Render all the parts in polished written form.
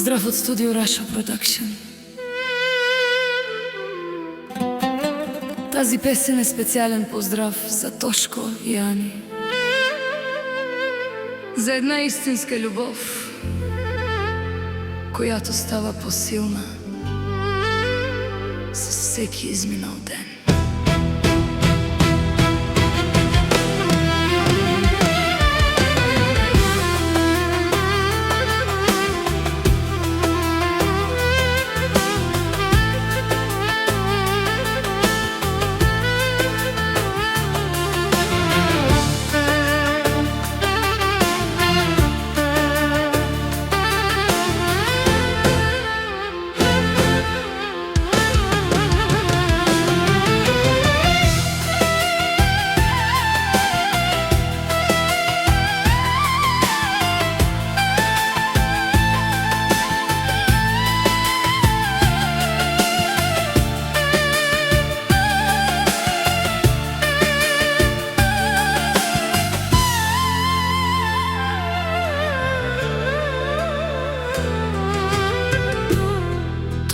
Поздрав от студио Раша Продакшн. Тази песен е специален поздрав за Тошко и Ани. За една истинска любов, която става по-силна с всеки изминал ден.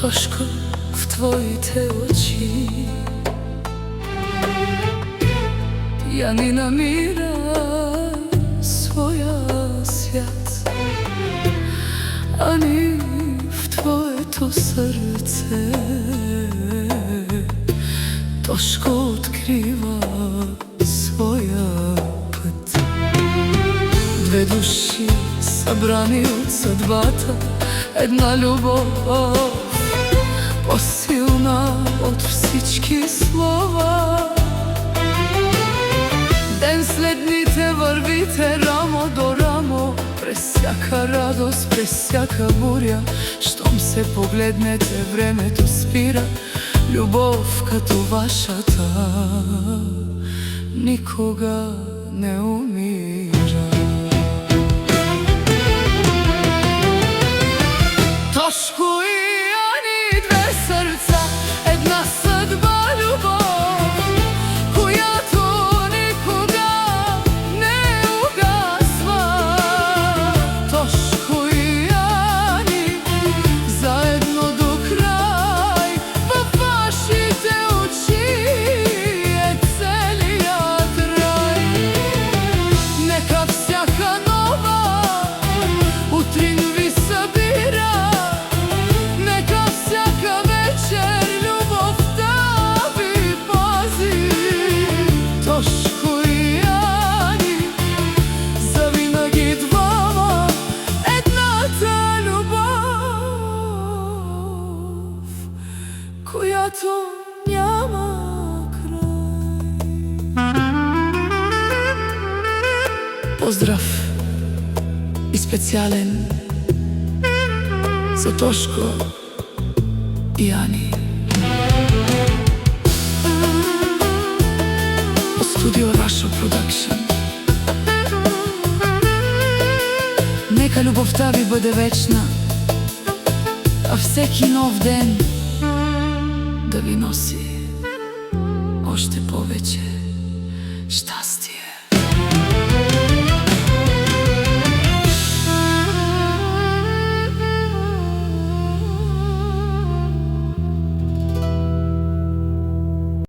Тошко, в твоите очи я не намира своя свят, Ани в твоето сърце Тошко открива своя път. Две души събрани от съдбата, една любов по-силна от всички слова. Ден след дните вървите рамо до рамо, през всяка радост, през всяка буря. Щом се погледнете, времето спира. Любов като вашата никога не умира. Тошко и Ани, две сърца, една съдба, любов, която никога не угасва. Тошко и Ани, заедно до край, във вашите очи е целият рай. Нека всяка нова утрин ви събира, Тошко и Ани, завинаги двама, едната любов, която няма край. Поздрав и специален за Тошко и Ани. Студио Раша Продакшн. Нека любовта ви бъде вечна, а всеки нов ден да ви носи още повече щастие.